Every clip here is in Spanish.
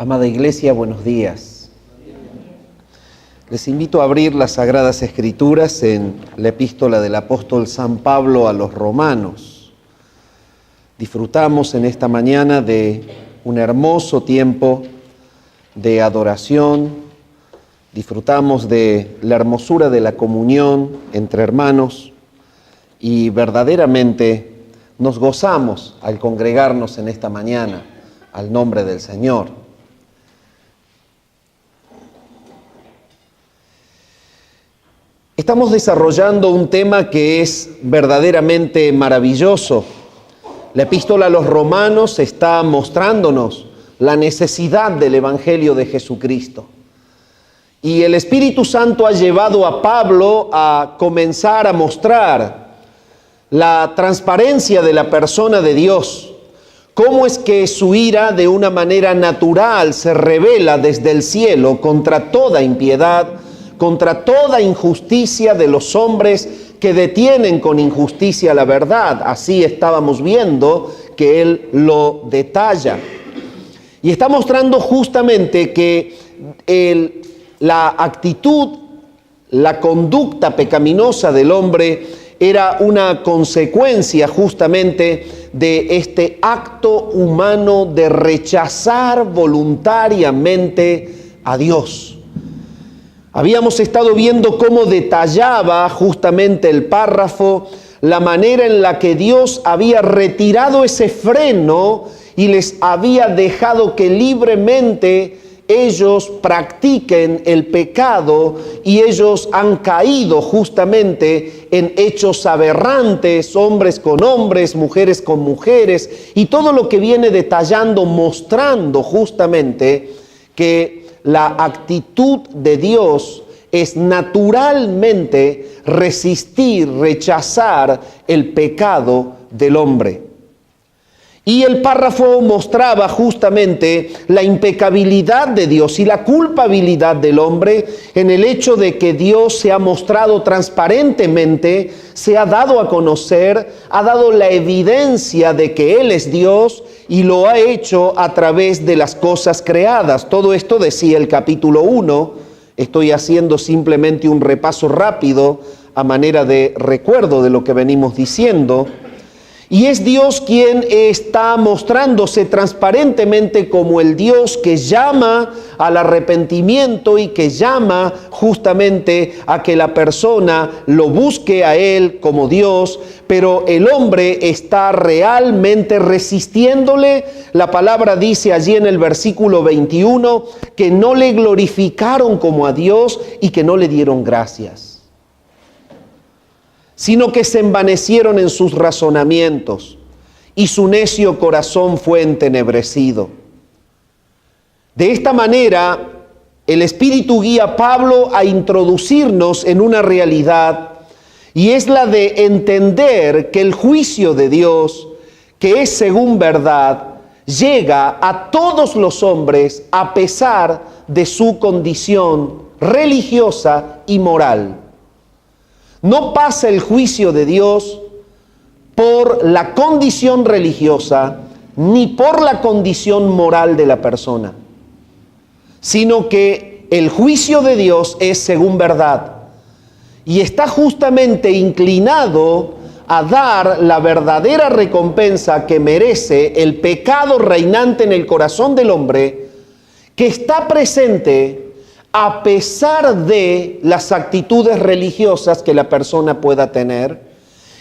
Amada Iglesia, buenos días. Les invito a abrir las Sagradas Escrituras en la epístola del apóstol San Pablo a los Romanos. Disfrutamos en esta mañana de un hermoso tiempo de adoración, disfrutamos de la hermosura de la comunión entre hermanos y verdaderamente nos gozamos al congregarnos en esta mañana al nombre del Señor. Estamos desarrollando un tema que es verdaderamente maravilloso. La epístola a los Romanos está mostrándonos la necesidad del Evangelio de Jesucristo. Y el Espíritu Santo ha llevado a Pablo a comenzar a mostrar la transparencia de la persona de Dios. Cómo es que su ira de una manera natural se revela desde el cielo contra toda impiedad, contra toda injusticia de los hombres que detienen con injusticia la verdad. Así estábamos viendo que él lo detalla. Y está mostrando justamente que la actitud, la conducta pecaminosa del hombre era una consecuencia justamente de este acto humano de rechazar voluntariamente a Dios. Habíamos estado viendo cómo detallaba justamente el párrafo la manera en la que Dios había retirado ese freno y les había dejado que libremente ellos practiquen el pecado, y ellos han caído justamente en hechos aberrantes, hombres con hombres, mujeres con mujeres, y todo lo que viene detallando, mostrando justamente que la actitud de Dios es naturalmente resistir, rechazar el pecado del hombre. Y el párrafo mostraba justamente la impecabilidad de Dios y la culpabilidad del hombre en el hecho de que Dios se ha mostrado transparentemente, se ha dado a conocer, ha dado la evidencia de que Él es Dios y lo ha hecho a través de las cosas creadas. Todo esto decía el capítulo 1. Estoy haciendo simplemente un repaso rápido a manera de recuerdo de lo que venimos diciendo. Y es Dios quien está mostrándose transparentemente como el Dios que llama al arrepentimiento y que llama justamente a que la persona lo busque a Él como Dios, pero el hombre está realmente resistiéndole. La palabra dice allí en el versículo 21 que no le glorificaron como a Dios y que no le dieron gracias, sino que se envanecieron en sus razonamientos y su necio corazón fue entenebrecido. De esta manera, el Espíritu guía a Pablo a introducirnos en una realidad, y es la de entender que el juicio de Dios, que es según verdad, llega a todos los hombres a pesar de su condición religiosa y moral. No pasa el juicio de Dios por la condición religiosa ni por la condición moral de la persona, sino que el juicio de Dios es según verdad y está justamente inclinado a dar la verdadera recompensa que merece el pecado reinante en el corazón del hombre, que está presente a pesar de las actitudes religiosas que la persona pueda tener,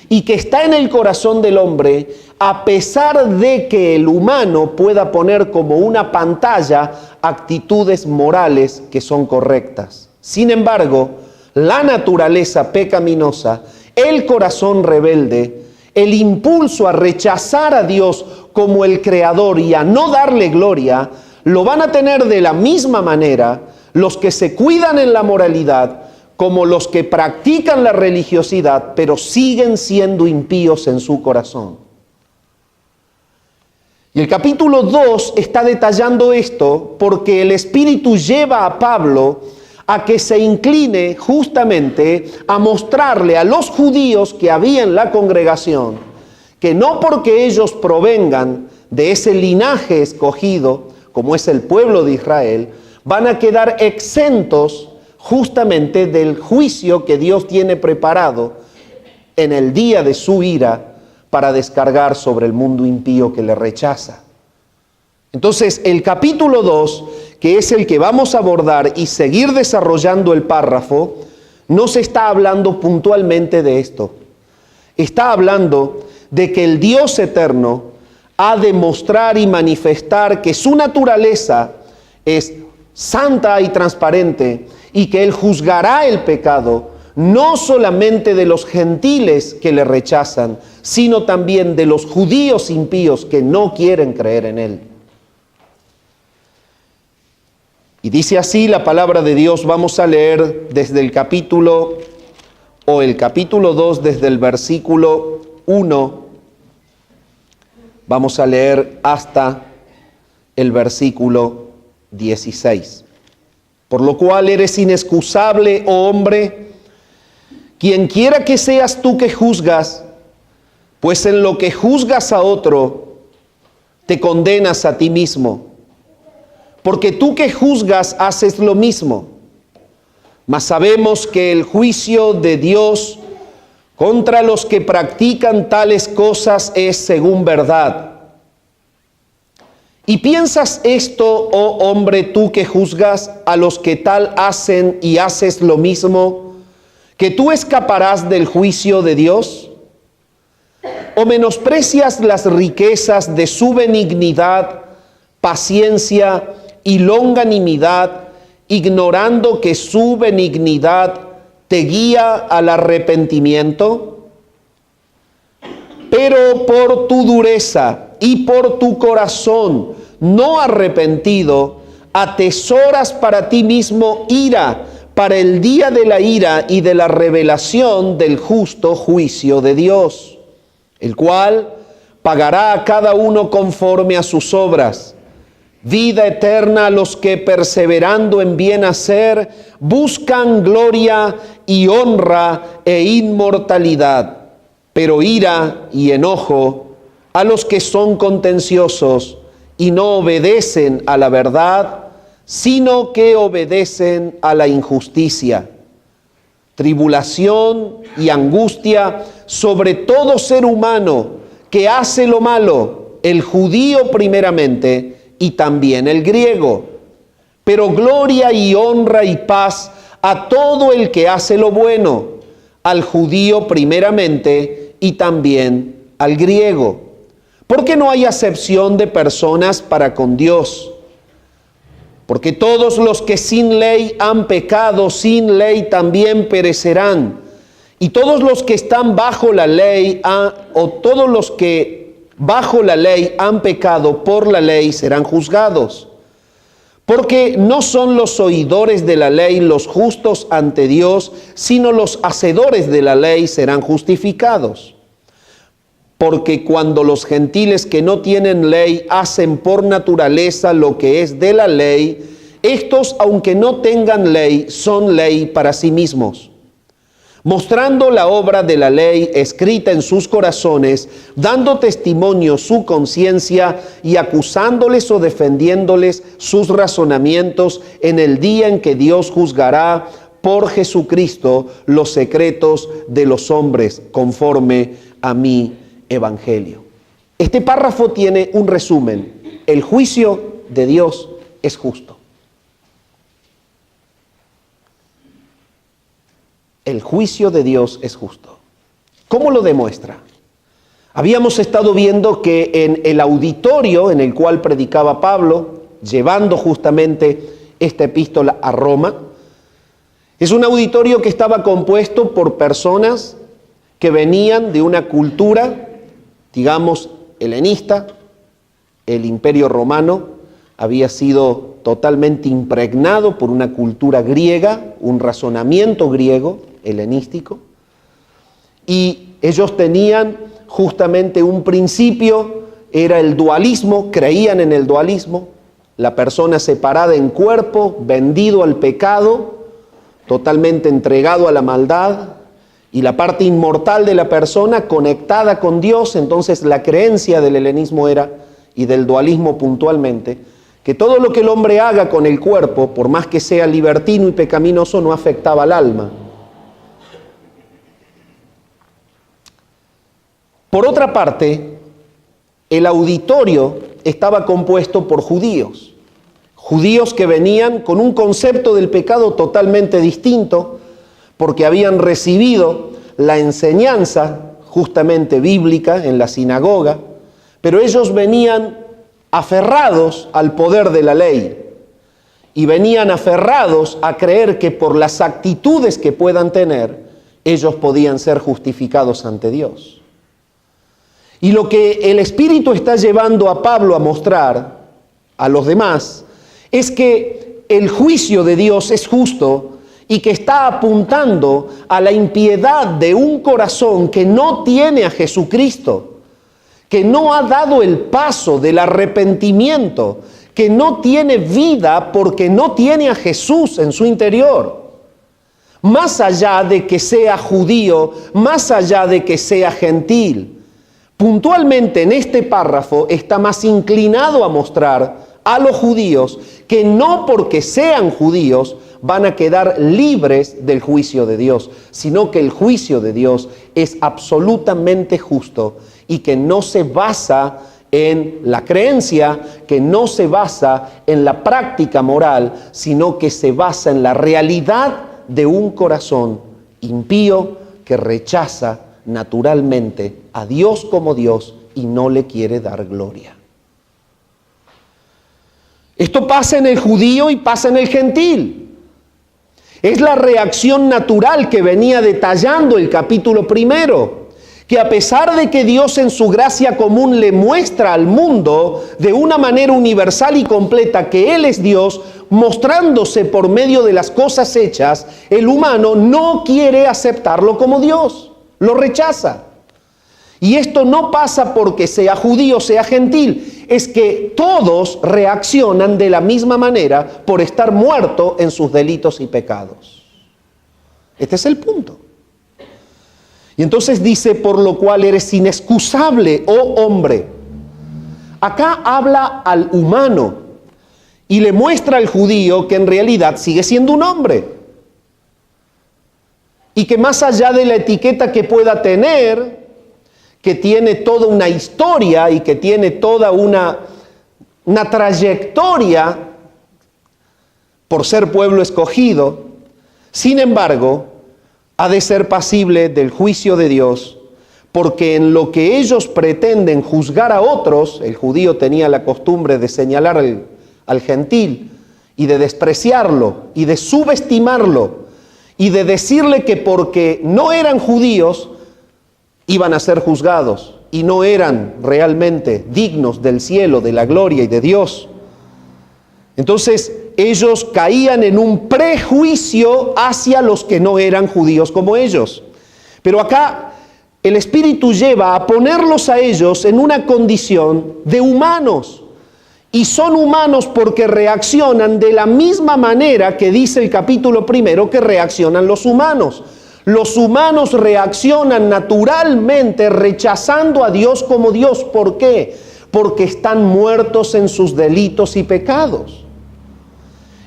y que está en el corazón del hombre a pesar de que el humano pueda poner como una pantalla actitudes morales que son correctas. Sin embargo, la naturaleza pecaminosa, el corazón rebelde, el impulso a rechazar a Dios como el Creador y a no darle gloria, lo van a tener de la misma manera los que se cuidan en la moralidad como los que practican la religiosidad, pero siguen siendo impíos en su corazón. Y el capítulo 2 está detallando esto porque el Espíritu lleva a Pablo a que se incline justamente a mostrarle a los judíos que había en la congregación que no porque ellos provengan de ese linaje escogido, como es el pueblo de Israel, van a quedar exentos justamente del juicio que Dios tiene preparado en el día de su ira para descargar sobre el mundo impío que le rechaza. Entonces, el capítulo 2, que es el que vamos a abordar y seguir desarrollando el párrafo, no se está hablando puntualmente de esto. Está hablando de que el Dios eterno ha de mostrar y manifestar que su naturaleza es santa y transparente y que Él juzgará el pecado, no solamente de los gentiles que le rechazan, sino también de los judíos impíos que no quieren creer en Él. Y dice así la palabra de Dios. Vamos a leer desde el capítulo 2, desde el versículo 1. Vamos a leer hasta el versículo 16. Por lo cual eres inexcusable, oh hombre, quien quiera que seas tú que juzgas, pues en lo que juzgas a otro, te condenas a ti mismo. Porque tú que juzgas haces lo mismo. Mas sabemos que el juicio de Dios contra los que practican tales cosas es según verdad. ¿Y piensas esto, oh hombre, tú que juzgas a los que tal hacen y haces lo mismo, que tú escaparás del juicio de Dios? ¿O menosprecias las riquezas de su benignidad, paciencia y longanimidad, ignorando que su benignidad te guía al arrepentimiento? Pero por tu dureza y por tu corazón no arrepentido, atesoras para ti mismo ira, para el día de la ira y de la revelación del justo juicio de Dios, el cual pagará a cada uno conforme a sus obras. Vida eterna a los que perseverando en bien hacer buscan gloria y honra e inmortalidad, pero ira y enojo a los que son contenciosos y no obedecen a la verdad, sino que obedecen a la injusticia. Tribulación y angustia sobre todo ser humano que hace lo malo, el judío primeramente, y también el griego, pero gloria y honra y paz a todo el que hace lo bueno, al judío primeramente y también al griego, porque no hay acepción de personas para con Dios, porque todos los que sin ley han pecado, sin ley también perecerán, y todos los que están bajo la ley, todos los que bajo la ley han pecado por la ley serán juzgados. Porque no son los oidores de la ley los justos ante Dios, sino los hacedores de la ley serán justificados. Porque cuando los gentiles que no tienen ley hacen por naturaleza lo que es de la ley, estos, aunque no tengan ley, son ley para sí mismos, mostrando la obra de la ley escrita en sus corazones, dando testimonio su conciencia y acusándoles o defendiéndoles sus razonamientos en el día en que Dios juzgará por Jesucristo los secretos de los hombres, conforme a mi evangelio. Este párrafo tiene un resumen. El juicio de Dios es justo. El juicio de Dios es justo. ¿Cómo lo demuestra? Habíamos estado viendo que en el auditorio en el cual predicaba Pablo, llevando justamente esta epístola a Roma, es un auditorio que estaba compuesto por personas que venían de una cultura, digamos, helenista. El Imperio Romano había sido totalmente impregnado por una cultura griega, un razonamiento griego, helenístico, y ellos tenían justamente un principio, era el dualismo, creían en el dualismo, la persona separada en cuerpo, vendido al pecado, totalmente entregado a la maldad, y la parte inmortal de la persona conectada con Dios. Entonces la creencia del helenismo era, y del dualismo puntualmente, que todo lo que el hombre haga con el cuerpo, por más que sea libertino y pecaminoso, no afectaba al alma. Por otra parte, el auditorio estaba compuesto por judíos que venían con un concepto del pecado totalmente distinto, porque habían recibido la enseñanza justamente bíblica en la sinagoga, pero ellos venían aferrados al poder de la ley y venían aferrados a creer que por las actitudes que puedan tener, ellos podían ser justificados ante Dios. Y lo que el Espíritu está llevando a Pablo a mostrar a los demás es que el juicio de Dios es justo y que está apuntando a la impiedad de un corazón que no tiene a Jesucristo, que no ha dado el paso del arrepentimiento, que no tiene vida porque no tiene a Jesús en su interior. Más allá de que sea judío, más allá de que sea gentil. Puntualmente en este párrafo está más inclinado a mostrar a los judíos que no porque sean judíos van a quedar libres del juicio de Dios, sino que el juicio de Dios es absolutamente justo y que no se basa en la creencia, que no se basa en la práctica moral, sino que se basa en la realidad de un corazón impío que rechaza naturalmente a Dios como Dios y no le quiere dar gloria. Esto pasa en el judío y pasa en el gentil. Es la reacción natural que venía detallando el capítulo 1, que a pesar de que Dios en su gracia común le muestra al mundo de una manera universal y completa que Él es Dios, mostrándose por medio de las cosas hechas, el humano no quiere aceptarlo como Dios, lo rechaza. Y esto no pasa porque sea judío o sea gentil, es que todos reaccionan de la misma manera por estar muertos en sus delitos y pecados. Este es el punto. Y entonces dice, por lo cual eres inexcusable, oh hombre. Acá habla al humano y le muestra al judío que en realidad sigue siendo un hombre. Y que más allá de la etiqueta que pueda tener, que tiene toda una historia y que tiene toda una trayectoria por ser pueblo escogido, sin embargo, ha de ser pasible del juicio de Dios, porque en lo que ellos pretenden juzgar a otros, el judío tenía la costumbre de señalar al gentil y de despreciarlo y de subestimarlo y de decirle que porque no eran judíos iban a ser juzgados y no eran realmente dignos del cielo, de la gloria y de Dios. Entonces ellos caían en un prejuicio hacia los que no eran judíos como ellos. Pero acá el Espíritu lleva a ponerlos a ellos en una condición de humanos. Y son humanos porque reaccionan de la misma manera que dice el capítulo 1 que reaccionan los humanos. Los humanos reaccionan naturalmente rechazando a Dios como Dios. ¿Por qué? Porque están muertos en sus delitos y pecados.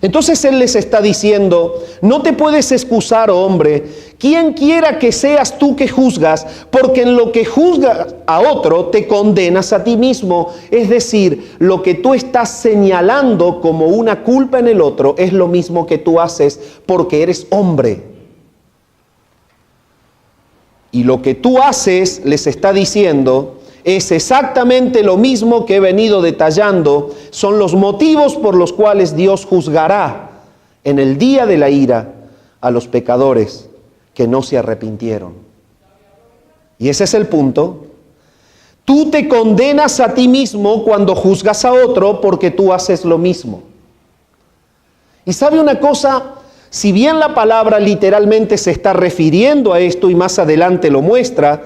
Entonces Él les está diciendo, no te puedes excusar, hombre, quien quiera que seas tú que juzgas, porque en lo que juzgas a otro te condenas a ti mismo. Es decir, lo que tú estás señalando como una culpa en el otro es lo mismo que tú haces porque eres hombre. Y lo que tú haces, les está diciendo, es exactamente lo mismo que he venido detallando. Son los motivos por los cuales Dios juzgará en el día de la ira a los pecadores que no se arrepintieron. Y ese es el punto. Tú te condenas a ti mismo cuando juzgas a otro porque tú haces lo mismo. Y ¿sabe una cosa? Si bien la palabra literalmente se está refiriendo a esto y más adelante lo muestra,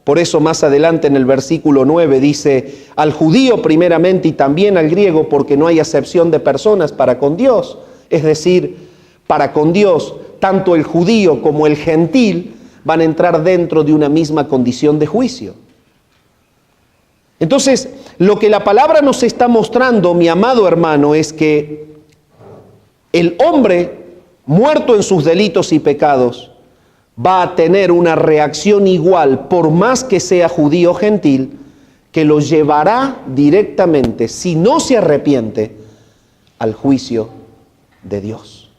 por eso más adelante en el versículo 9 dice, al judío primeramente y también al griego, porque no hay acepción de personas para con Dios. Es decir, para con Dios, tanto el judío como el gentil van a entrar dentro de una misma condición de juicio. Entonces, lo que la palabra nos está mostrando, mi amado hermano, es que el hombre muerto en sus delitos y pecados va a tener una reacción igual, por más que sea judío o gentil, que lo llevará directamente, si no se arrepiente, al juicio de Dios.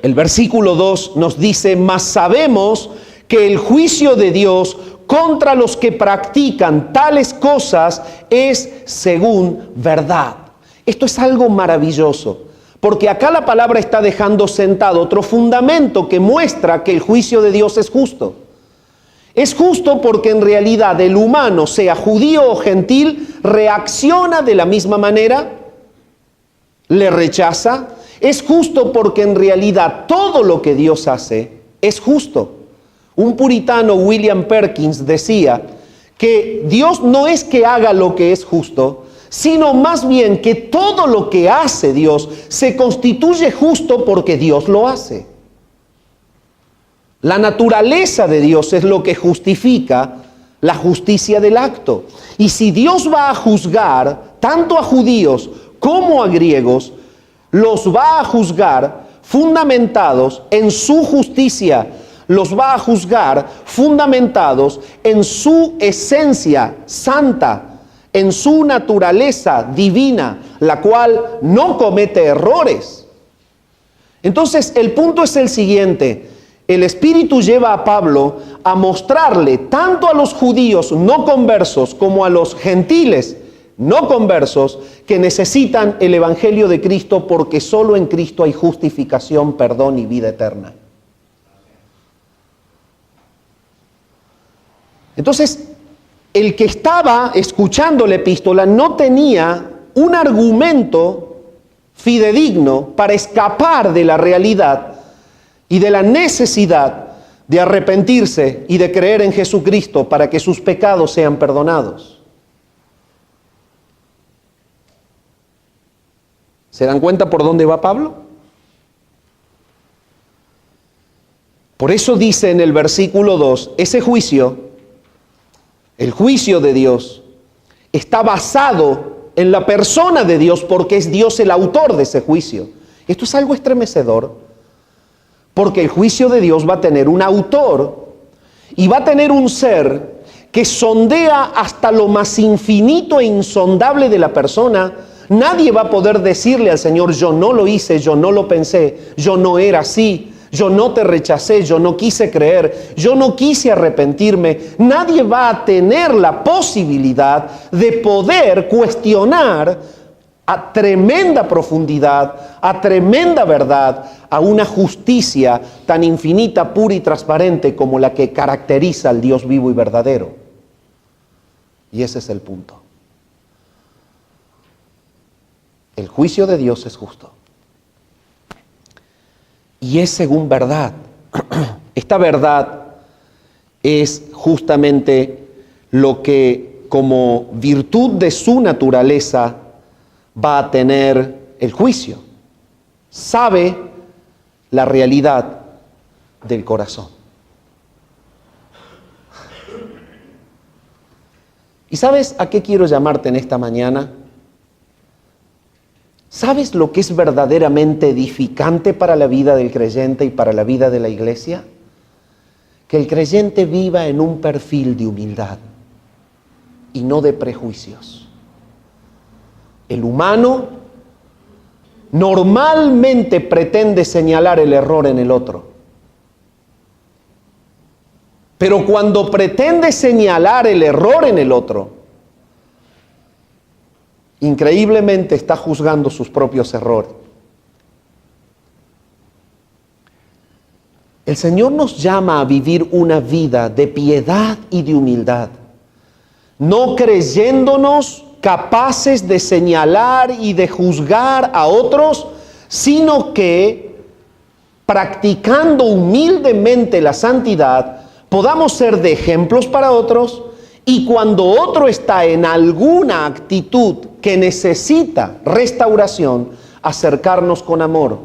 El versículo 2 nos dice: mas sabemos que el juicio de Dios contra los que practican tales cosas es según verdad. Esto es algo maravilloso, porque acá la palabra está dejando sentado otro fundamento que muestra que el juicio de Dios es justo. Es justo porque en realidad el humano, sea judío o gentil, reacciona de la misma manera, le rechaza. Es justo porque en realidad todo lo que Dios hace es justo. Un puritano, William Perkins, decía que Dios no es que haga lo que es justo, sino más bien que todo lo que hace Dios se constituye justo porque Dios lo hace. La naturaleza de Dios es lo que justifica la justicia del acto. Y si Dios va a juzgar tanto a judíos como a griegos, los va a juzgar fundamentados en su justicia, los va a juzgar fundamentados en su esencia santa, en su naturaleza divina, la cual no comete errores. Entonces, el punto es el siguiente: el Espíritu lleva a Pablo a mostrarle tanto a los judíos no conversos como a los gentiles no conversos que necesitan el Evangelio de Cristo, porque solo en Cristo hay justificación, perdón y vida eterna. Entonces, el que estaba escuchando la epístola no tenía un argumento fidedigno para escapar de la realidad y de la necesidad de arrepentirse y de creer en Jesucristo para que sus pecados sean perdonados. ¿Se dan cuenta por dónde va Pablo? Por eso dice en el versículo 2, ese juicio, el juicio de Dios, está basado en la persona de Dios, porque es Dios el autor de ese juicio. Esto es algo estremecedor, porque el juicio de Dios va a tener un autor y va a tener un ser que sondea hasta lo más infinito e insondable de la persona. Nadie va a poder decirle al Señor: yo no lo hice, yo no lo pensé, yo no era así, yo no te rechacé, yo no quise creer, yo no quise arrepentirme. Nadie va a tener la posibilidad de poder cuestionar a tremenda profundidad, a tremenda verdad, a una justicia tan infinita, pura y transparente como la que caracteriza al Dios vivo y verdadero. Y ese es el punto. El juicio de Dios es justo. Y es según verdad. Esta verdad es justamente lo que, como virtud de su naturaleza, va a tener el juicio. Sabe la realidad del corazón. ¿Y sabes a qué quiero llamarte en esta mañana? ¿Sabes lo que es verdaderamente edificante para la vida del creyente y para la vida de la iglesia? Que el creyente viva en un perfil de humildad y no de prejuicios. El humano normalmente pretende señalar el error en el otro. Pero cuando pretende señalar el error en el otro, increíblemente está juzgando sus propios errores. El Señor nos llama a vivir una vida de piedad y de humildad, no creyéndonos capaces de señalar y de juzgar a otros, sino que practicando humildemente la santidad, podamos ser de ejemplos para otros. Y cuando otro está en alguna actitud que necesita restauración, acercarnos con amor,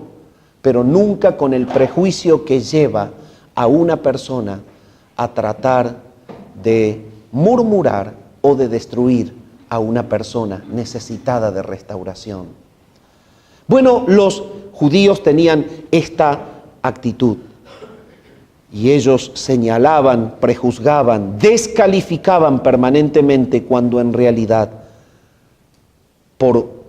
pero nunca con el prejuicio que lleva a una persona a tratar de murmurar o de destruir a una persona necesitada de restauración. Bueno, los judíos tenían esta actitud y ellos señalaban, prejuzgaban, descalificaban permanentemente cuando en realidad por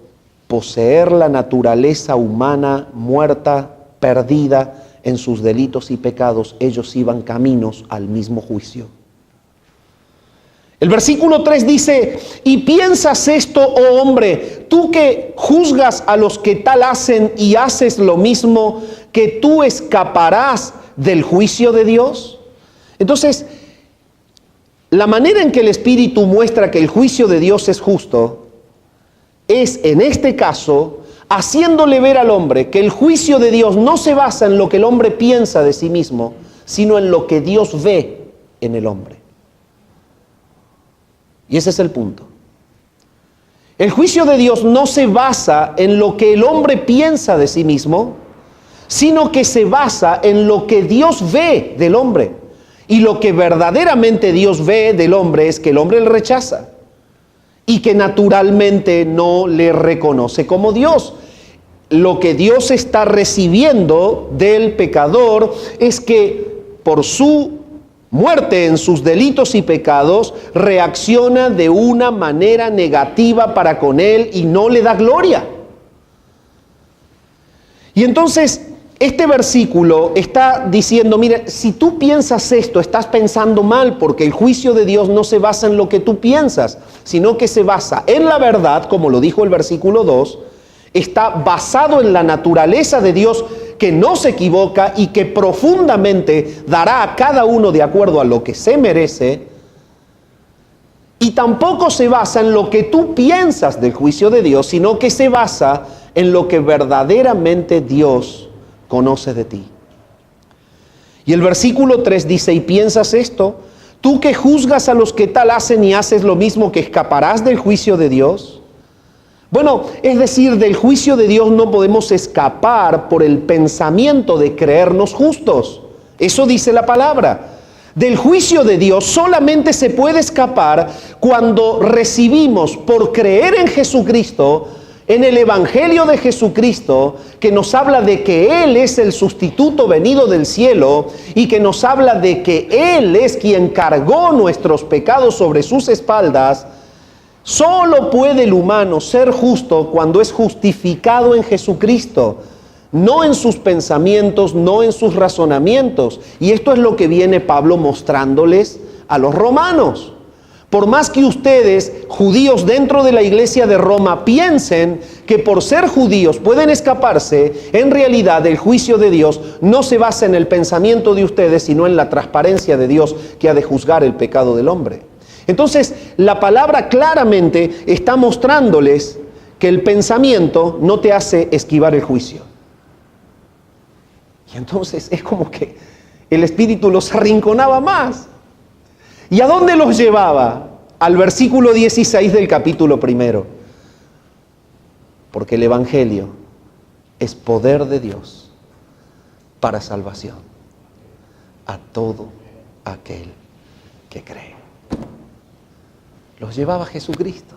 poseer la naturaleza humana muerta, perdida en sus delitos y pecados, ellos iban caminos al mismo juicio. El versículo 3 dice: y piensas esto, oh hombre, tú que juzgas a los que tal hacen y haces lo mismo, que tú escaparás del juicio de Dios. Entonces, la manera en que el Espíritu muestra que el juicio de Dios es justo es, en este caso, haciéndole ver al hombre que el juicio de Dios no se basa en lo que el hombre piensa de sí mismo, sino en lo que Dios ve en el hombre. Y ese es el punto. El juicio de Dios no se basa en lo que el hombre piensa de sí mismo, sino que se basa en lo que Dios ve del hombre. Y lo que verdaderamente Dios ve del hombre es que el hombre le rechaza y que naturalmente no le reconoce como Dios. Lo que Dios está recibiendo del pecador es que por su muerte en sus delitos y pecados, reacciona de una manera negativa para con él y no le da gloria. Y entonces, este versículo está diciendo: mira, si tú piensas esto, estás pensando mal, porque el juicio de Dios no se basa en lo que tú piensas, sino que se basa en la verdad, como lo dijo el versículo 2, está basado en la naturaleza de Dios, que no se equivoca y que profundamente dará a cada uno de acuerdo a lo que se merece, y tampoco se basa en lo que tú piensas del juicio de Dios, sino que se basa en lo que verdaderamente Dios conoce de ti. Y el versículo 3 dice: y piensas esto, tú que juzgas a los que tal hacen y haces lo mismo, que escaparás del juicio de Dios. Bueno, es decir, del juicio de Dios no podemos escapar por el pensamiento de creernos justos. Eso dice la palabra. Del juicio de Dios solamente se puede escapar cuando recibimos, por creer en Jesucristo, en el Evangelio de Jesucristo, que nos habla de que Él es el sustituto venido del cielo y que nos habla de que Él es quien cargó nuestros pecados sobre sus espaldas. Solo puede el humano ser justo cuando es justificado en Jesucristo, no en sus pensamientos, no en sus razonamientos. Y esto es lo que viene Pablo mostrándoles a los romanos. Por más que ustedes, judíos dentro de la iglesia de Roma, piensen que por ser judíos pueden escaparse, en realidad el juicio de Dios no se basa en el pensamiento de ustedes, sino en la transparencia de Dios, que ha de juzgar el pecado del hombre. Entonces, la palabra claramente está mostrándoles que el pensamiento no te hace esquivar el juicio. Y entonces es como que el Espíritu los arrinconaba más. ¿Y a dónde los llevaba? Al versículo 16 del capítulo 1. Porque el Evangelio es poder de Dios para salvación a todo aquel que cree. Los llevaba Jesucristo.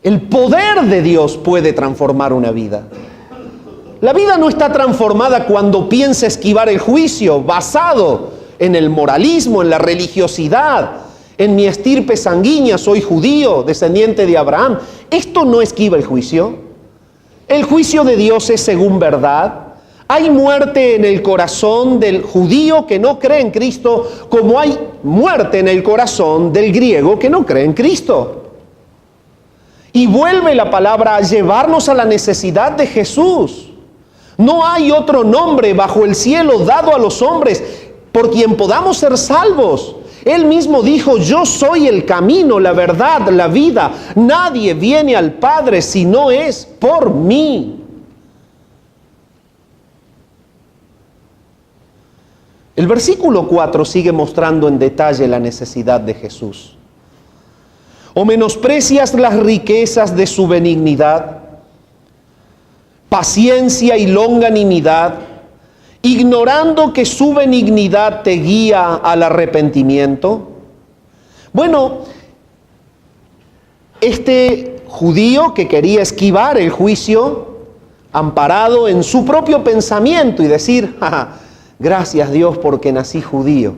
El poder de Dios puede transformar una vida. La vida no está transformada cuando piensa esquivar el juicio, basado en el moralismo, en la religiosidad, en mi estirpe sanguínea, soy judío, descendiente de Abraham. Esto no esquiva el juicio. El juicio de Dios es según verdad. Hay muerte en el corazón del judío que no cree en Cristo, como hay muerte en el corazón del griego que no cree en Cristo. Y vuelve la palabra a llevarnos a la necesidad de Jesús. No hay otro nombre bajo el cielo dado a los hombres por quien podamos ser salvos. Él mismo dijo: yo soy el camino, la verdad, la vida. Nadie viene al Padre si no es por mí. El versículo 4 sigue mostrando en detalle la necesidad de Jesús. ¿O menosprecias las riquezas de su benignidad, paciencia y longanimidad, ignorando que su benignidad te guía al arrepentimiento? Bueno, este judío que quería esquivar el juicio, amparado en su propio pensamiento y decir, gracias Dios porque nací judío,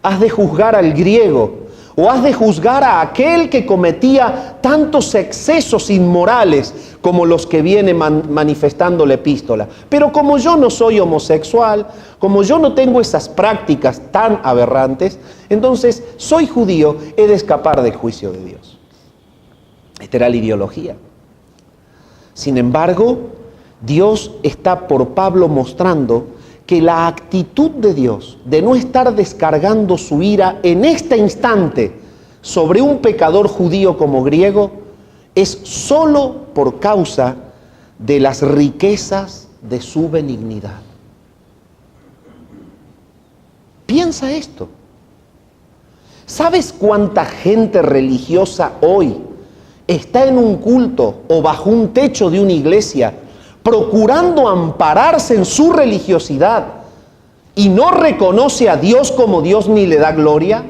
has de juzgar al griego, o has de juzgar a aquel que cometía tantos excesos inmorales como los que viene manifestando la epístola. Pero como yo no soy homosexual, como yo no tengo esas prácticas tan aberrantes, entonces soy judío, he de escapar del juicio de Dios. Esta era la ideología. Sin embargo, Dios está por Pablo mostrando que la actitud de Dios de no estar descargando su ira en este instante sobre un pecador judío como griego es solo por causa de las riquezas de su benignidad. Piensa esto. ¿Sabes cuánta gente religiosa hoy está en un culto o bajo un techo de una iglesia procurando ampararse en su religiosidad y no reconoce a Dios como Dios ni le da gloria?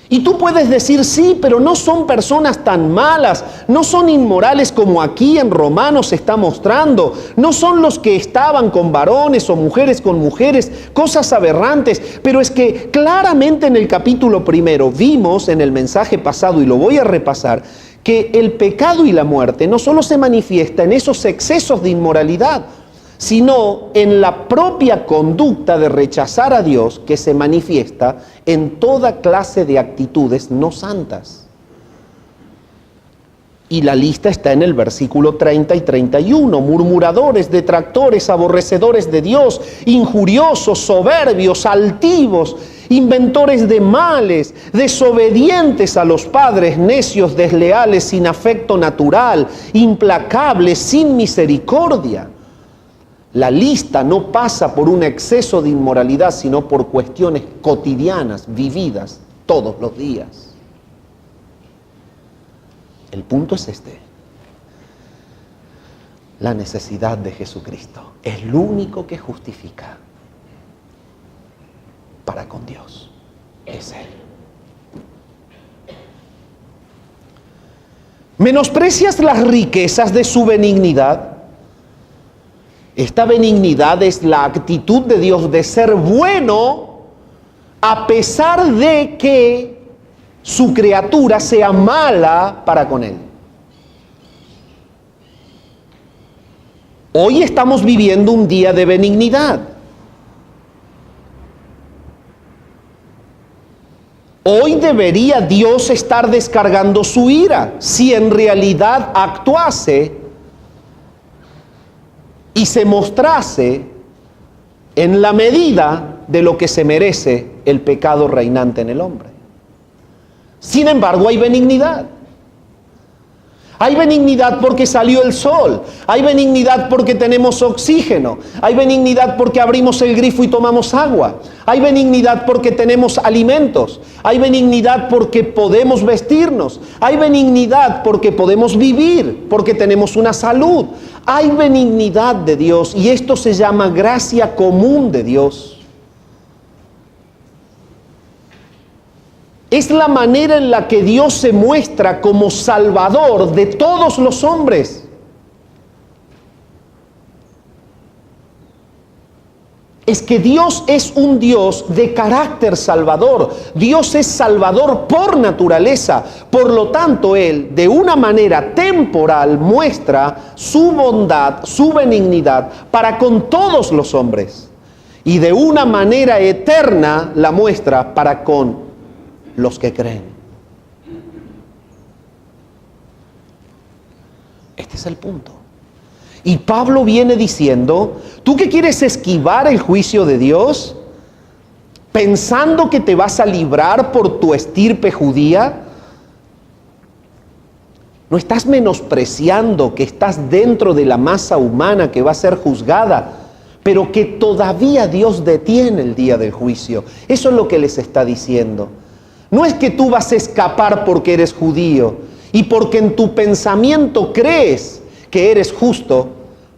Y tú puedes decir, sí, pero no son personas tan malas, no son inmorales como aquí en Romanos se está mostrando, no son los que estaban con varones o mujeres con mujeres, cosas aberrantes, pero es que claramente en el capítulo 1 vimos en el mensaje pasado, y lo voy a repasar, que el pecado y la muerte no solo se manifiesta en esos excesos de inmoralidad, sino en la propia conducta de rechazar a Dios que se manifiesta en toda clase de actitudes no santas. Y la lista está en el versículo 30 y 31. Murmuradores, detractores, aborrecedores de Dios, injuriosos, soberbios, altivos, inventores de males, desobedientes a los padres, necios, desleales, sin afecto natural, implacables, sin misericordia. La lista no pasa por un exceso de inmoralidad, sino por cuestiones cotidianas, vividas todos los días. El punto es este: la necesidad de Jesucristo. Es el único que justifica para con Dios. Es Él. ¿Menosprecias las riquezas de su benignidad? Esta benignidad es la actitud de Dios de ser bueno a pesar de que su criatura sea mala para con Él. Hoy estamos viviendo un día de benignidad. Hoy debería Dios estar descargando su ira si en realidad actuase y se mostrase en la medida de lo que se merece el pecado reinante en el hombre. Sin embargo, hay benignidad. Hay benignidad porque salió el sol. Hay benignidad porque tenemos oxígeno. Hay benignidad porque abrimos el grifo y tomamos agua. Hay benignidad porque tenemos alimentos. Hay benignidad porque podemos vestirnos. Hay benignidad porque podemos vivir, porque tenemos una salud. Hay benignidad de Dios y esto se llama gracia común de Dios. Es la manera en la que Dios se muestra como Salvador de todos los hombres. Es que Dios es un Dios de carácter salvador. Dios es salvador por naturaleza. Por lo tanto, Él, de una manera temporal, muestra su bondad, su benignidad para con todos los hombres. Y de una manera eterna la muestra para con los que creen. Este es el punto. Y Pablo viene diciendo, ¿tú que quieres esquivar el juicio de Dios? Pensando que te vas a librar por tu estirpe judía. ¿No estás menospreciando que estás dentro de la masa humana que va a ser juzgada, pero que todavía Dios detiene el día del juicio? Eso es lo que les está diciendo. No es que tú vas a escapar porque eres judío y porque en tu pensamiento crees que eres justo,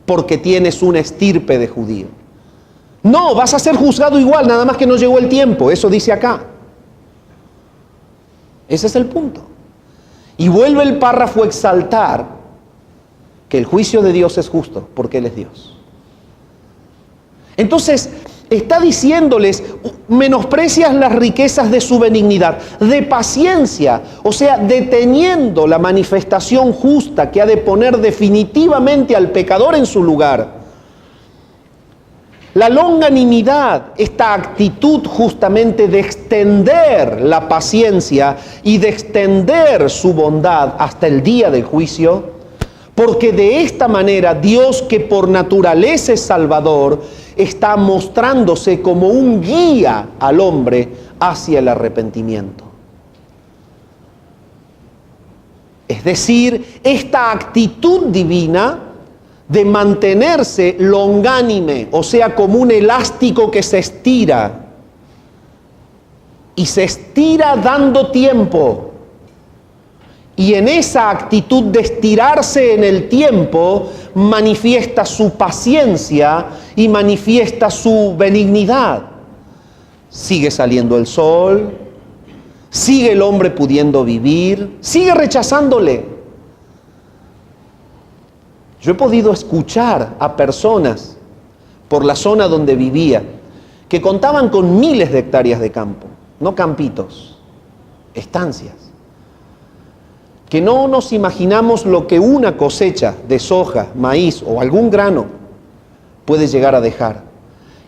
porque tienes una estirpe de judío. No, vas a ser juzgado igual, nada más que no llegó el tiempo, eso dice acá. Ese es el punto. Y vuelve el párrafo a exaltar que el juicio de Dios es justo, porque Él es Dios. Entonces, está diciéndoles, menosprecias las riquezas de su benignidad, de paciencia, o sea, deteniendo la manifestación justa que ha de poner definitivamente al pecador en su lugar. La longanimidad, esta actitud justamente de extender la paciencia y de extender su bondad hasta el día del juicio, porque de esta manera Dios, que por naturaleza es Salvador, está mostrándose como un guía al hombre hacia el arrepentimiento. Es decir, esta actitud divina de mantenerse longánime, o sea, como un elástico que se estira, y se estira dando tiempo. Y en esa actitud de estirarse en el tiempo, manifiesta su paciencia y manifiesta su benignidad. Sigue saliendo el sol, sigue el hombre pudiendo vivir, sigue rechazándole. Yo he podido escuchar a personas por la zona donde vivía que contaban con miles de hectáreas de campo, no campitos, estancias. Que no nos imaginamos lo que una cosecha de soja, maíz o algún grano puede llegar a dejar.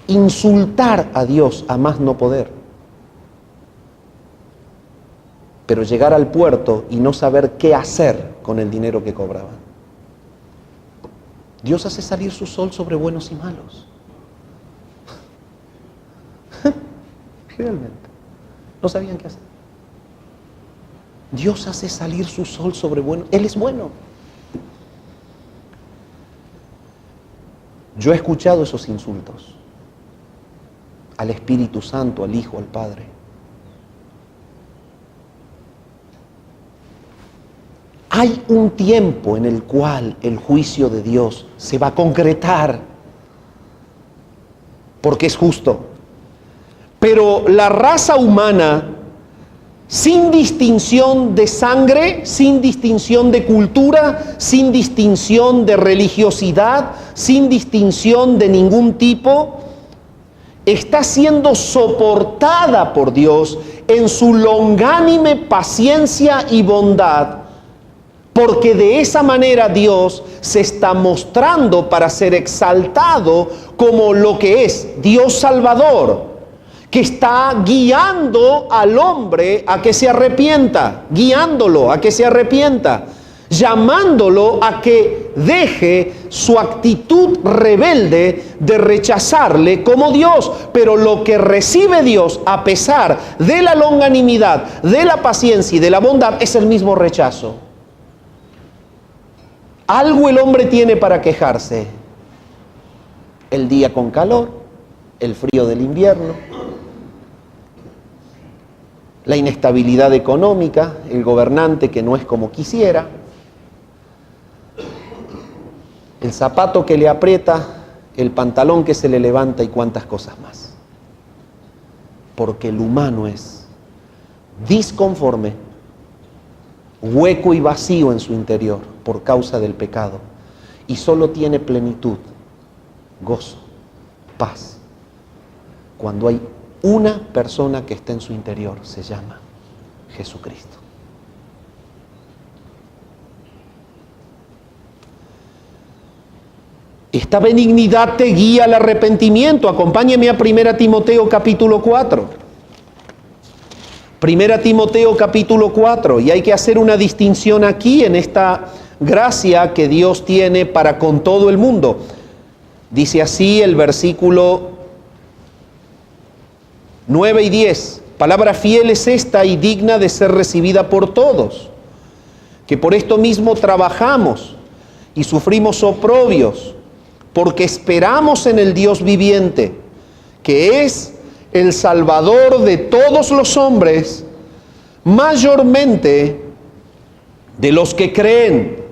Insultar a Dios a más no poder. Pero llegar al puerto y no saber qué hacer con el dinero que cobraban. Dios hace salir su sol sobre buenos y malos. Realmente. No sabían qué hacer. Dios hace salir su sol sobre buenos. Él es bueno. Yo he escuchado esos insultos al Espíritu Santo, al Hijo, al Padre. Hay un tiempo en el cual el juicio de Dios se va a concretar, porque es justo. Pero la raza humana, sin distinción de sangre, sin distinción de cultura, sin distinción de religiosidad, sin distinción de ningún tipo, está siendo soportada por Dios en su longánime paciencia y bondad, porque de esa manera Dios se está mostrando para ser exaltado como lo que es Dios Salvador, que está guiando al hombre a que se arrepienta, guiándolo a que se arrepienta, llamándolo a que deje su actitud rebelde de rechazarle como Dios. Pero lo que recibe Dios, a pesar de la longanimidad, de la paciencia y de la bondad, es el mismo rechazo. Algo el hombre tiene para quejarse: el día con calor, el frío del invierno, la inestabilidad económica, el gobernante que no es como quisiera, el zapato que le aprieta, el pantalón que se le levanta y cuantas cosas más. Porque el humano es disconforme, hueco y vacío en su interior por causa del pecado, y solo tiene plenitud, gozo, paz cuando hay una persona que está en su interior. Se llama Jesucristo. Esta benignidad te guía al arrepentimiento. Acompáñeme a 1 Timoteo capítulo 4. 1 Timoteo capítulo 4, y hay que hacer una distinción aquí en esta gracia que Dios tiene para con todo el mundo. Dice así el versículo 9 y 10: palabra fiel es esta y digna de ser recibida por todos, que por esto mismo trabajamos y sufrimos oprobios, porque esperamos en el Dios viviente, que es el Salvador de todos los hombres, mayormente de los que creen.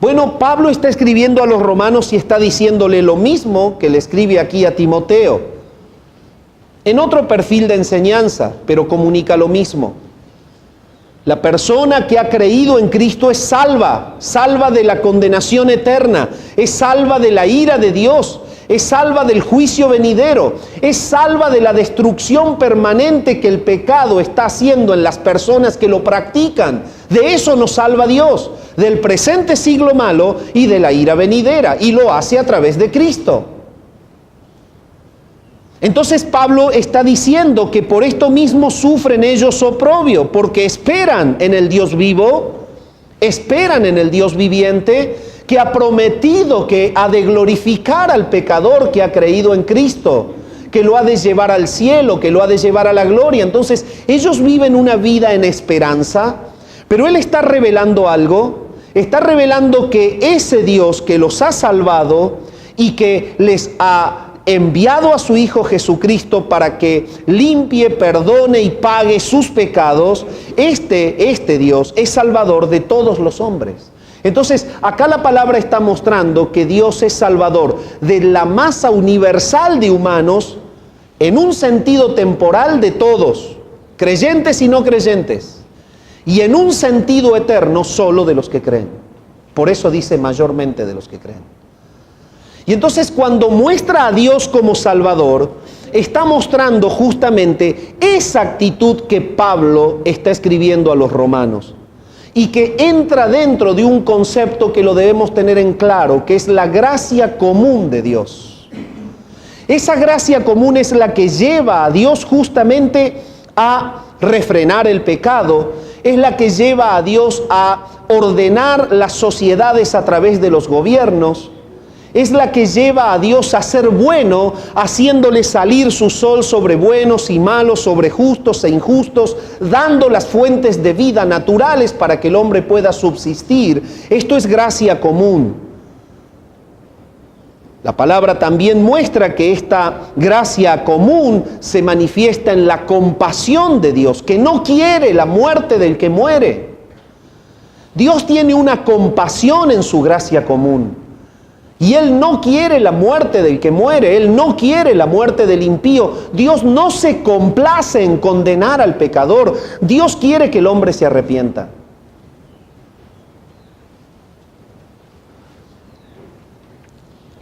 Bueno, Pablo está escribiendo a los romanos y está diciéndole lo mismo que le escribe aquí a Timoteo, en otro perfil de enseñanza, pero comunica lo mismo. La persona que ha creído en Cristo es salva, salva de la condenación eterna, es salva de la ira de Dios, es salva del juicio venidero, es salva de la destrucción permanente que el pecado está haciendo en las personas que lo practican. De eso nos salva Dios, del presente siglo malo y de la ira venidera, y lo hace a través de Cristo. Entonces Pablo está diciendo que por esto mismo sufren ellos oprobio, porque esperan en el Dios vivo, esperan en el Dios viviente, que ha prometido que ha de glorificar al pecador que ha creído en Cristo, que lo ha de llevar al cielo, que lo ha de llevar a la gloria. Entonces ellos viven una vida en esperanza, pero Él está revelando algo, está revelando que ese Dios que los ha salvado y que les ha enviado a su Hijo Jesucristo para que limpie, perdone y pague sus pecados, este Dios es salvador de todos los hombres. Entonces, acá la palabra está mostrando que Dios es salvador de la masa universal de humanos, en un sentido temporal de todos, creyentes y no creyentes, y en un sentido eterno solo de los que creen. Por eso dice mayormente de los que creen. Y entonces cuando muestra a Dios como Salvador, está mostrando justamente esa actitud que Pablo está escribiendo a los romanos y que entra dentro de un concepto que lo debemos tener en claro, que es la gracia común de Dios. Esa gracia común es la que lleva a Dios justamente a refrenar el pecado, es la que lleva a Dios a ordenar las sociedades a través de los gobiernos, es la que lleva a Dios a ser bueno, haciéndole salir su sol sobre buenos y malos, sobre justos e injustos, dando las fuentes de vida naturales para que el hombre pueda subsistir. Esto es gracia común. La palabra también muestra que esta gracia común se manifiesta en la compasión de Dios, que no quiere la muerte del que muere. Dios tiene una compasión en su gracia común. Y Él no quiere la muerte del que muere, Él no quiere la muerte del impío. Dios no se complace en condenar al pecador, Dios quiere que el hombre se arrepienta.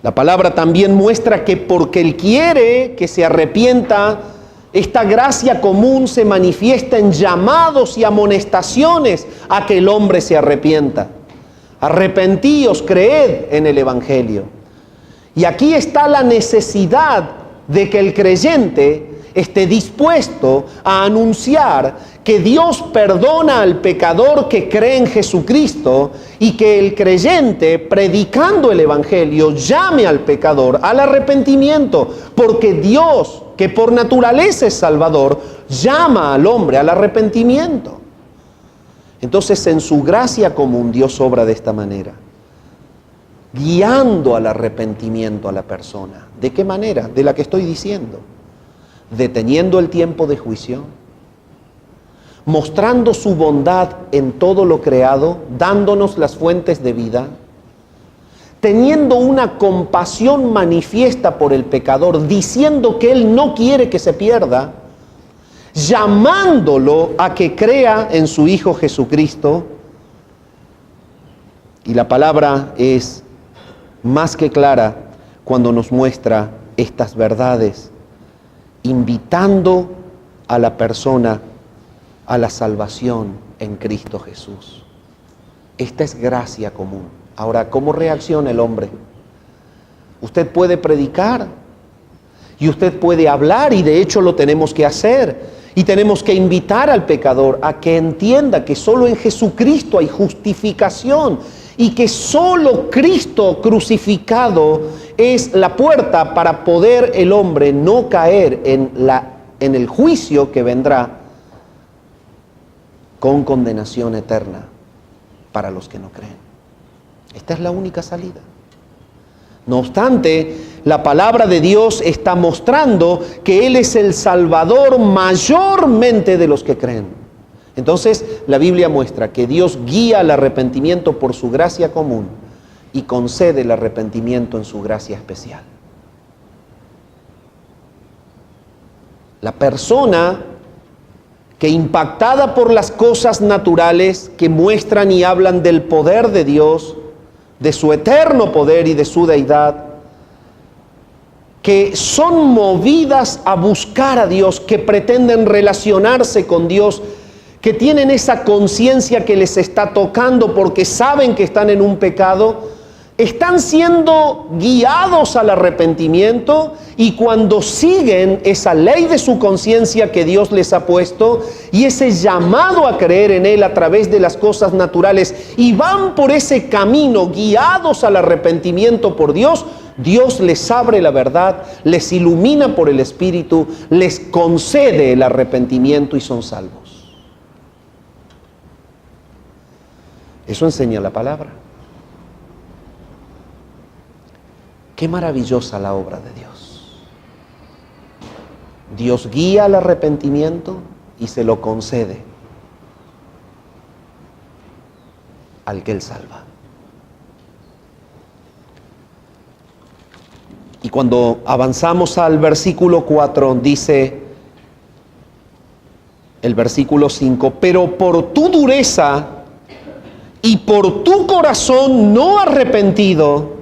La palabra también muestra que porque Él quiere que se arrepienta, esta gracia común se manifiesta en llamados y amonestaciones a que el hombre se arrepienta. Arrepentíos, creed en el Evangelio. Y aquí está la necesidad de que el creyente esté dispuesto a anunciar que Dios perdona al pecador que cree en Jesucristo y que el creyente, predicando el Evangelio, llame al pecador al arrepentimiento, porque Dios, que por naturaleza es Salvador, llama al hombre al arrepentimiento. Entonces, en su gracia común, Dios obra de esta manera, guiando al arrepentimiento a la persona. ¿De qué manera? De la que estoy diciendo. Deteniendo el tiempo de juicio, mostrando su bondad en todo lo creado, dándonos las fuentes de vida, teniendo una compasión manifiesta por el pecador, diciendo que Él no quiere que se pierda, llamándolo a que crea en su Hijo Jesucristo. Y la palabra es más que clara cuando nos muestra estas verdades, invitando a la persona a la salvación en Cristo Jesús. Esta es gracia común. Ahora, ¿cómo reacciona el hombre? Usted puede predicar y usted puede hablar, y de hecho lo tenemos que hacer. Y tenemos que invitar al pecador a que entienda que solo en Jesucristo hay justificación y que solo Cristo crucificado es la puerta para poder el hombre no caer en el juicio que vendrá con condenación eterna para los que no creen. Esta es la única salida. No obstante, la palabra de Dios está mostrando que Él es el Salvador mayormente de los que creen. Entonces, la Biblia muestra que Dios guía al arrepentimiento por su gracia común, y concede el arrepentimiento en su gracia especial. La persona que, impactada por las cosas naturales que muestran y hablan del poder de Dios, de su eterno poder y de su deidad, que son movidas a buscar a Dios, que pretenden relacionarse con Dios, que tienen esa conciencia que les está tocando porque saben que están en un pecado, están siendo guiados al arrepentimiento, y cuando siguen esa ley de su conciencia que Dios les ha puesto y ese llamado a creer en Él a través de las cosas naturales, y van por ese camino guiados al arrepentimiento por Dios, Dios les abre la verdad, les ilumina por el Espíritu, les concede el arrepentimiento y son salvos. Eso enseña la palabra. Qué maravillosa la obra de Dios. Dios guía al arrepentimiento y se lo concede al que Él salva. Y cuando avanzamos al versículo 4, dice el versículo 5, pero por tu dureza y por tu corazón no arrepentido,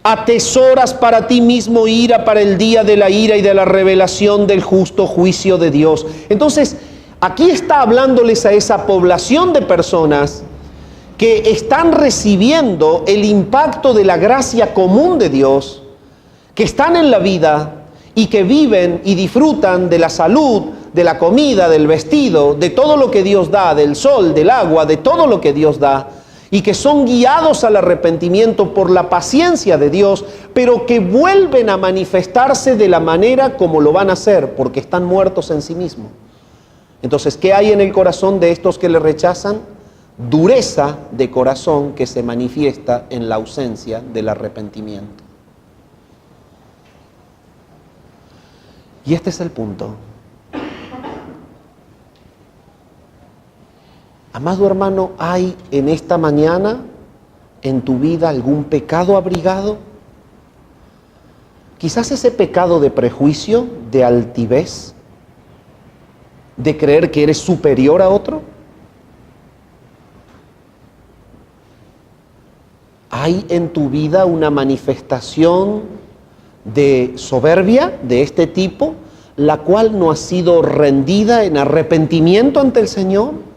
atesoras para ti mismo ira para el día de la ira y de la revelación del justo juicio de Dios. Entonces, aquí está hablándoles a esa población de personas que están recibiendo el impacto de la gracia común de Dios, que están en la vida y que viven y disfrutan de la salud, de la comida, del vestido, de todo lo que Dios da, del sol, del agua, de todo lo que Dios da, y que son guiados al arrepentimiento por la paciencia de Dios, pero que vuelven a manifestarse de la manera como lo van a hacer, porque están muertos en sí mismos. Entonces, ¿qué hay en el corazón de estos que le rechazan? Dureza de corazón que se manifiesta en la ausencia del arrepentimiento. Y este es el punto. Amado hermano, ¿hay en esta mañana en tu vida algún pecado abrigado? Quizás ese pecado de prejuicio, de altivez, de creer que eres superior a otro. ¿Hay en tu vida una manifestación de soberbia de este tipo, la cual no ha sido rendida en arrepentimiento ante el Señor?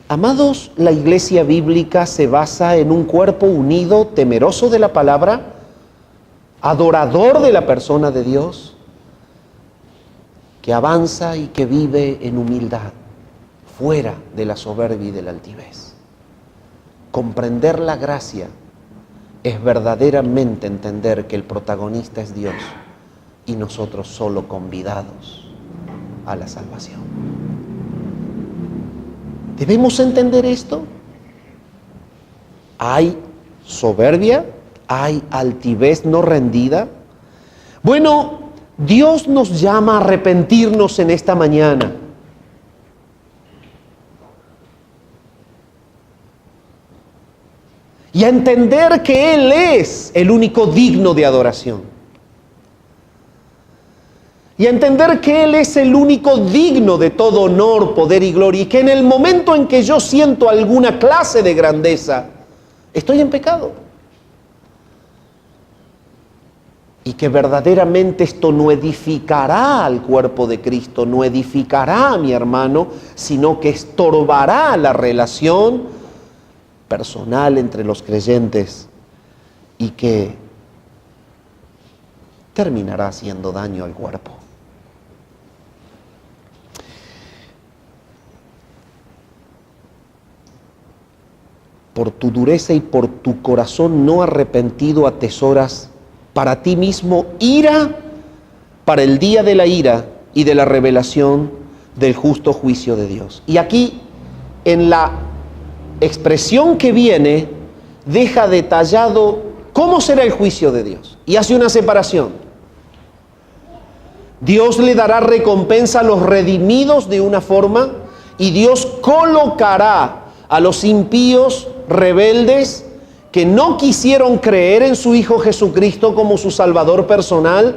Amados, la iglesia bíblica se basa en un cuerpo unido, temeroso de la palabra, adorador de la persona de Dios, que avanza y que vive en humildad, fuera de la soberbia y de la altivez. Comprender la gracia es verdaderamente entender que el protagonista es Dios y nosotros solo convidados a la salvación. ¿Debemos entender esto? ¿Hay soberbia? ¿Hay altivez no rendida? Bueno, Dios nos llama a arrepentirnos en esta mañana. Y a entender que Él es el único digno de adoración. Y a entender que Él es el único digno de todo honor, poder y gloria. Y que en el momento en que yo siento alguna clase de grandeza, estoy en pecado. Y que verdaderamente esto no edificará al cuerpo de Cristo, no edificará a mi hermano, sino que estorbará la relación personal entre los creyentes y que terminará haciendo daño al cuerpo. Por tu dureza y por tu corazón no arrepentido atesoras para ti mismo ira para el día de la ira y de la revelación del justo juicio de Dios. Y aquí, en la expresión que viene, deja detallado cómo será el juicio de Dios y hace una separación. Dios le dará recompensa a los redimidos de una forma y Dios colocará a los impíos rebeldes que no quisieron creer en su Hijo Jesucristo como su Salvador personal,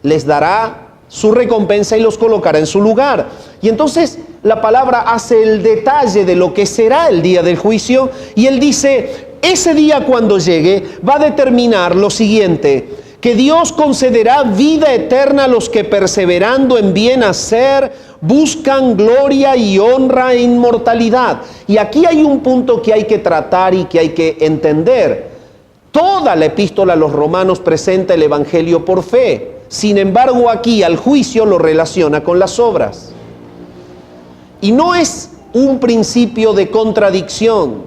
les dará su recompensa y los colocará en su lugar. Y entonces la palabra hace el detalle de lo que será el día del juicio, y él dice, ese día cuando llegue va a determinar lo siguiente: que Dios concederá vida eterna a los que perseverando en bien hacer buscan gloria y honra e inmortalidad. Y aquí hay un punto que hay que tratar y que hay que entender. Toda la epístola a los Romanos presenta el Evangelio por fe. Sin embargo, aquí al juicio lo relaciona con las obras. Y no es un principio de contradicción,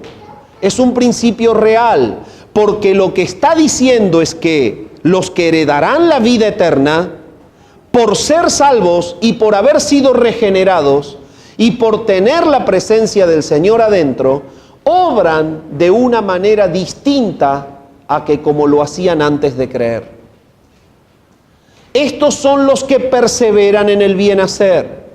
es un principio real, porque lo que está diciendo es que los que heredarán la vida eterna, por ser salvos y por haber sido regenerados y por tener la presencia del Señor adentro, obran de una manera distinta a que como lo hacían antes de creer. Estos son los que perseveran en el bien hacer.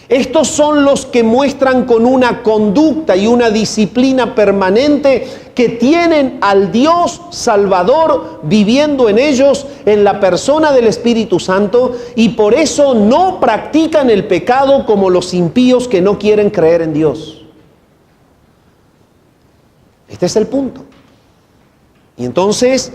Estos son los que muestran con una conducta y una disciplina permanente que tienen al Dios Salvador viviendo en ellos en la persona del Espíritu Santo, y por eso no practican el pecado como los impíos que no quieren creer en Dios. Este es el punto. Y entonces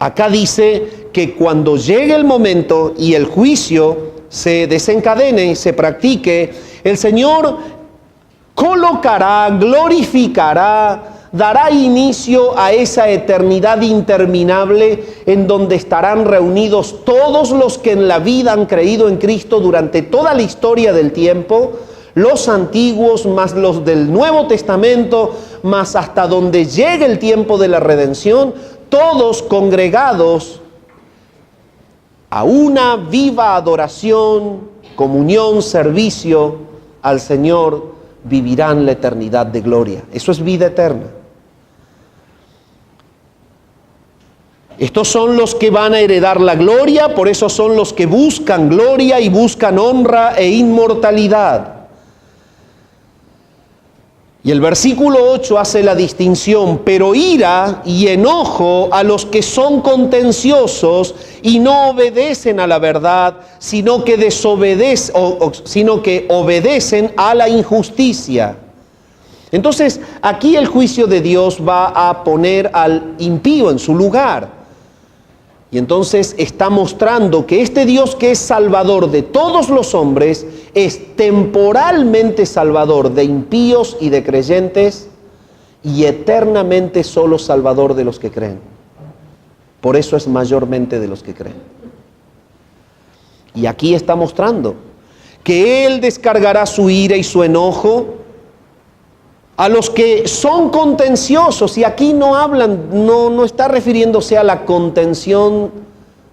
acá dice que cuando llegue el momento y el juicio se desencadene y se practique, el Señor colocará, glorificará, dará inicio a esa eternidad interminable en donde estarán reunidos todos los que en la vida han creído en Cristo durante toda la historia del tiempo, los antiguos más los del Nuevo Testamento, más hasta donde llegue el tiempo de la redención, todos congregados a una viva adoración, comunión, servicio al Señor, vivirán la eternidad de gloria. Eso es vida eterna. Estos son los que van a heredar la gloria, por eso son los que buscan gloria y buscan honra e inmortalidad. Y el versículo 8 hace la distinción: pero ira y enojo a los que son contenciosos y no obedecen a la verdad, sino que obedecen a la injusticia. Entonces, aquí el juicio de Dios va a poner al impío en su lugar. Y entonces está mostrando que este Dios, que es salvador de todos los hombres, es temporalmente salvador de impíos y de creyentes, y eternamente solo salvador de los que creen. Por eso es mayormente de los que creen. Y aquí está mostrando que Él descargará su ira y su enojo a los que son contenciosos, y aquí no está refiriéndose a la contención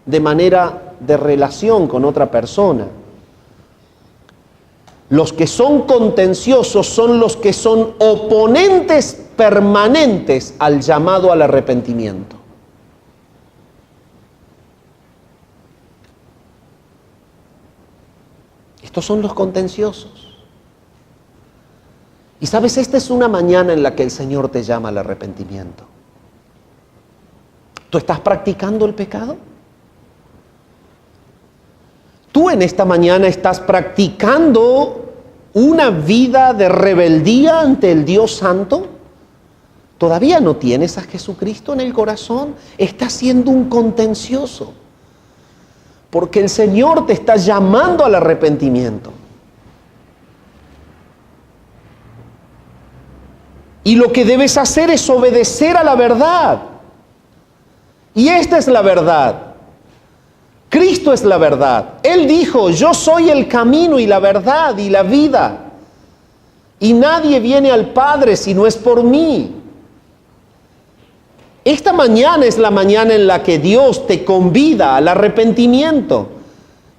de manera de relación con otra persona. Los que son contenciosos son los que son oponentes permanentes al llamado al arrepentimiento. Estos son los contenciosos. Y sabes, esta es una mañana en la que el Señor te llama al arrepentimiento. ¿Tú estás practicando el pecado? ¿Tú en esta mañana estás practicando una vida de rebeldía ante el Dios Santo? ¿Todavía no tienes a Jesucristo en el corazón? Estás siendo un contencioso, porque el Señor te está llamando al arrepentimiento. Y lo que debes hacer es obedecer a la verdad. Y esta es la verdad. Cristo es la verdad. Él dijo: yo soy el camino y la verdad y la vida. Y nadie viene al Padre si no es por mí. Esta mañana es la mañana en la que Dios te convida al arrepentimiento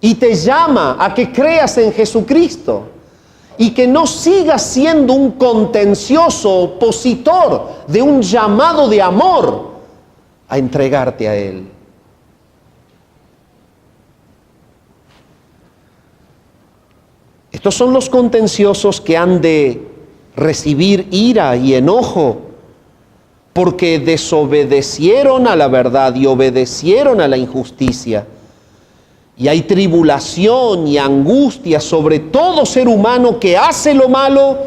y te llama a que creas en Jesucristo. Y que no sigas siendo un contencioso opositor de un llamado de amor a entregarte a Él. Estos son los contenciosos que han de recibir ira y enojo porque desobedecieron a la verdad y obedecieron a la injusticia. Y hay tribulación y angustia sobre todo ser humano que hace lo malo,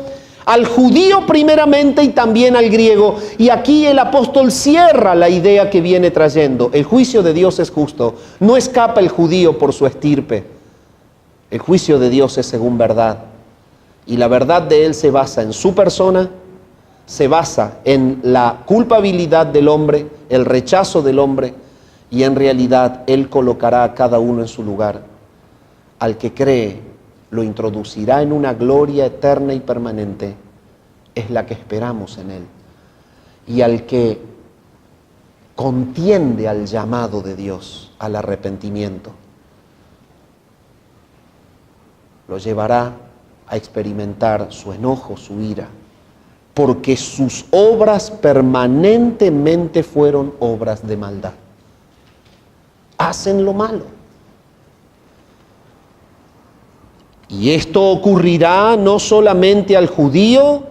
al judío primeramente y también al griego. Y aquí el apóstol cierra la idea que viene trayendo. El juicio de Dios es justo. No escapa el judío por su estirpe. El juicio de Dios es según verdad. Y la verdad de Él se basa en su persona, se basa en la culpabilidad del hombre, el rechazo del hombre, y en realidad Él colocará a cada uno en su lugar. Al que cree, lo introducirá en una gloria eterna y permanente, es la que esperamos en Él. Y al que contiende al llamado de Dios, al arrepentimiento, lo llevará a experimentar su enojo, su ira, porque sus obras permanentemente fueron obras de maldad. Hacen lo malo. Y esto ocurrirá no solamente al judío,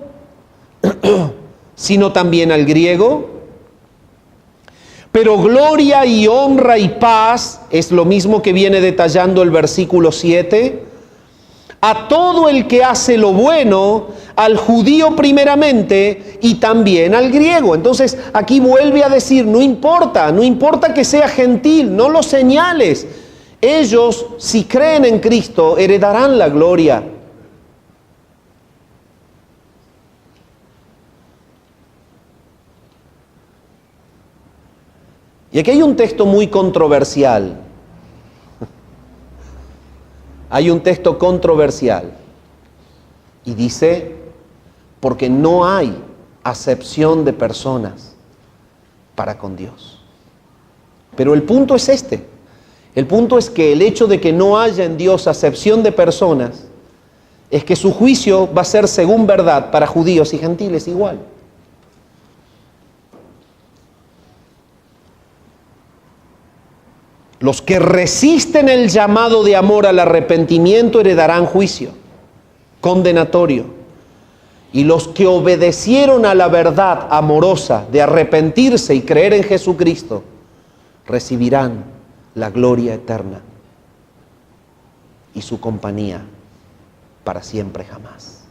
sino también al griego. Pero gloria y honra y paz es lo mismo que viene detallando el versículo 7. A todo el que hace lo bueno, al judío primeramente y también al griego. Entonces aquí vuelve a decir, no importa que sea gentil, no lo señales. Ellos, si creen en Cristo, heredarán la gloria. Y aquí hay un texto muy controversial. Hay un texto controversial. Y dice, porque no hay acepción de personas para con Dios. Pero el punto es este. El punto es que el hecho de que no haya en Dios acepción de personas es que su juicio va a ser según verdad para judíos y gentiles igual. Los que resisten el llamado de amor al arrepentimiento heredarán juicio condenatorio. Y los que obedecieron a la verdad amorosa de arrepentirse y creer en Jesucristo recibirán la gloria eterna y su compañía para siempre jamás.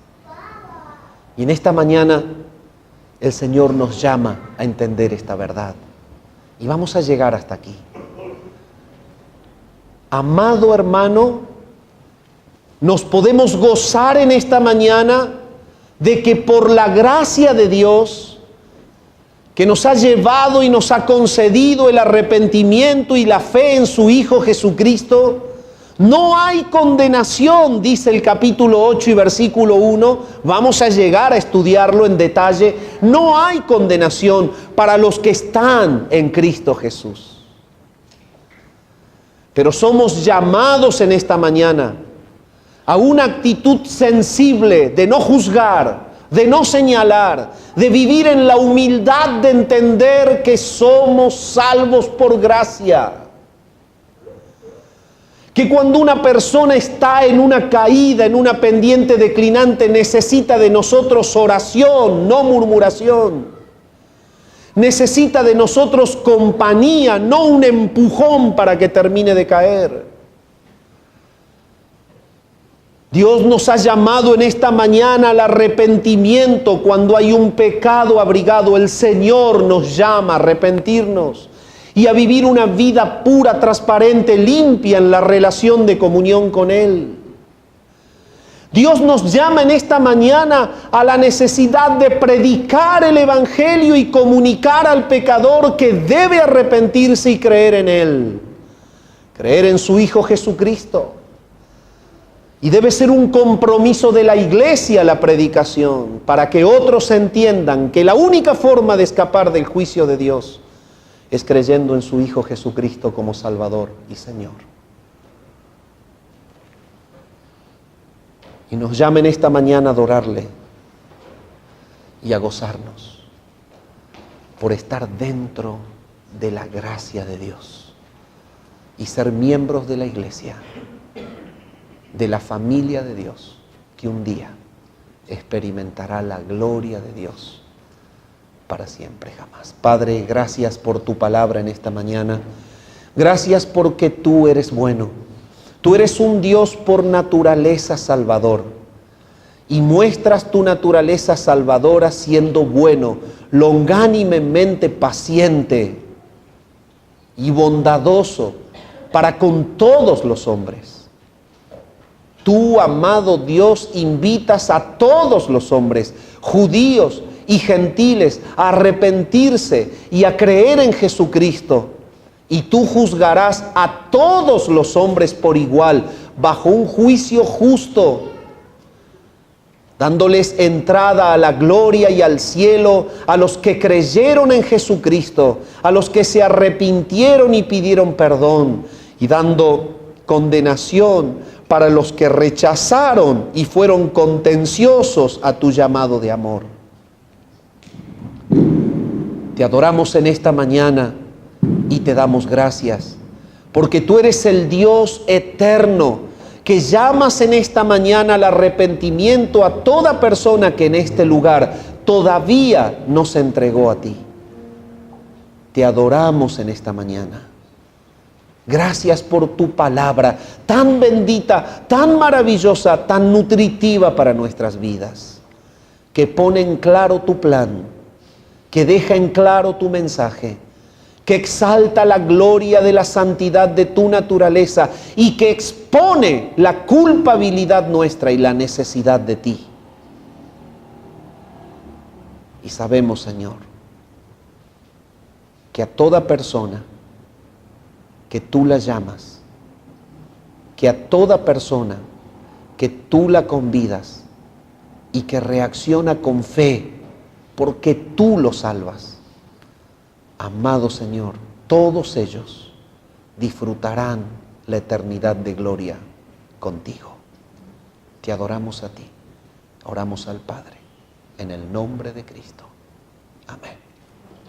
Y en esta mañana el Señor nos llama a entender esta verdad. Y vamos a llegar hasta aquí. Amado hermano, nos podemos gozar en esta mañana de que por la gracia de Dios, que nos ha llevado y nos ha concedido el arrepentimiento y la fe en su Hijo Jesucristo, no hay condenación, dice el capítulo 8 y versículo 1, vamos a llegar a estudiarlo en detalle, no hay condenación para los que están en Cristo Jesús. Pero somos llamados en esta mañana a una actitud sensible de no juzgar, de no señalar, de vivir en la humildad de entender que somos salvos por gracia. Que cuando una persona está en una caída, en una pendiente declinante, necesita de nosotros oración, no murmuración. Necesita de nosotros compañía, no un empujón para que termine de caer. Dios nos ha llamado en esta mañana al arrepentimiento cuando hay un pecado abrigado. El Señor nos llama a arrepentirnos y a vivir una vida pura, transparente, limpia en la relación de comunión con Él. Dios nos llama en esta mañana a la necesidad de predicar el Evangelio y comunicar al pecador que debe arrepentirse y creer en Él. Creer en su Hijo Jesucristo. Y debe ser un compromiso de la iglesia la predicación, para que otros entiendan que la única forma de escapar del juicio de Dios es creyendo en su Hijo Jesucristo como Salvador y Señor. Y nos llama en esta mañana a adorarle y a gozarnos por estar dentro de la gracia de Dios y ser miembros de la iglesia, de la familia de Dios, que un día experimentará la gloria de Dios para siempre jamás. Padre, gracias por tu palabra en esta mañana. Gracias porque tú eres bueno. Tú eres un Dios por naturaleza salvador. Y muestras tu naturaleza salvadora siendo bueno, longánimemente paciente y bondadoso para con todos los hombres. Tú, amado Dios, invitas a todos los hombres, judíos y gentiles, a arrepentirse y a creer en Jesucristo. Y tú juzgarás a todos los hombres por igual, bajo un juicio justo, dándoles entrada a la gloria y al cielo a los que creyeron en Jesucristo, a los que se arrepintieron y pidieron perdón, y dando condenación para los que rechazaron y fueron contenciosos a tu llamado de amor. Te adoramos en esta mañana y te damos gracias, porque tú eres el Dios eterno, que llamas en esta mañana al arrepentimiento a toda persona que en este lugar todavía no se entregó a ti. Te adoramos en esta mañana. Gracias por tu palabra tan bendita, tan maravillosa, tan nutritiva para nuestras vidas, que pone en claro tu plan, que deja en claro tu mensaje, que exalta la gloria de la santidad de tu naturaleza y que expone la culpabilidad nuestra y la necesidad de ti. Y sabemos, Señor, que a toda persona que tú la llamas, que a toda persona que tú la convidas y que reacciona con fe porque tú lo salvas, amado Señor, todos ellos disfrutarán la eternidad de gloria contigo. Te adoramos a ti, oramos al Padre, en el nombre de Cristo. Amén.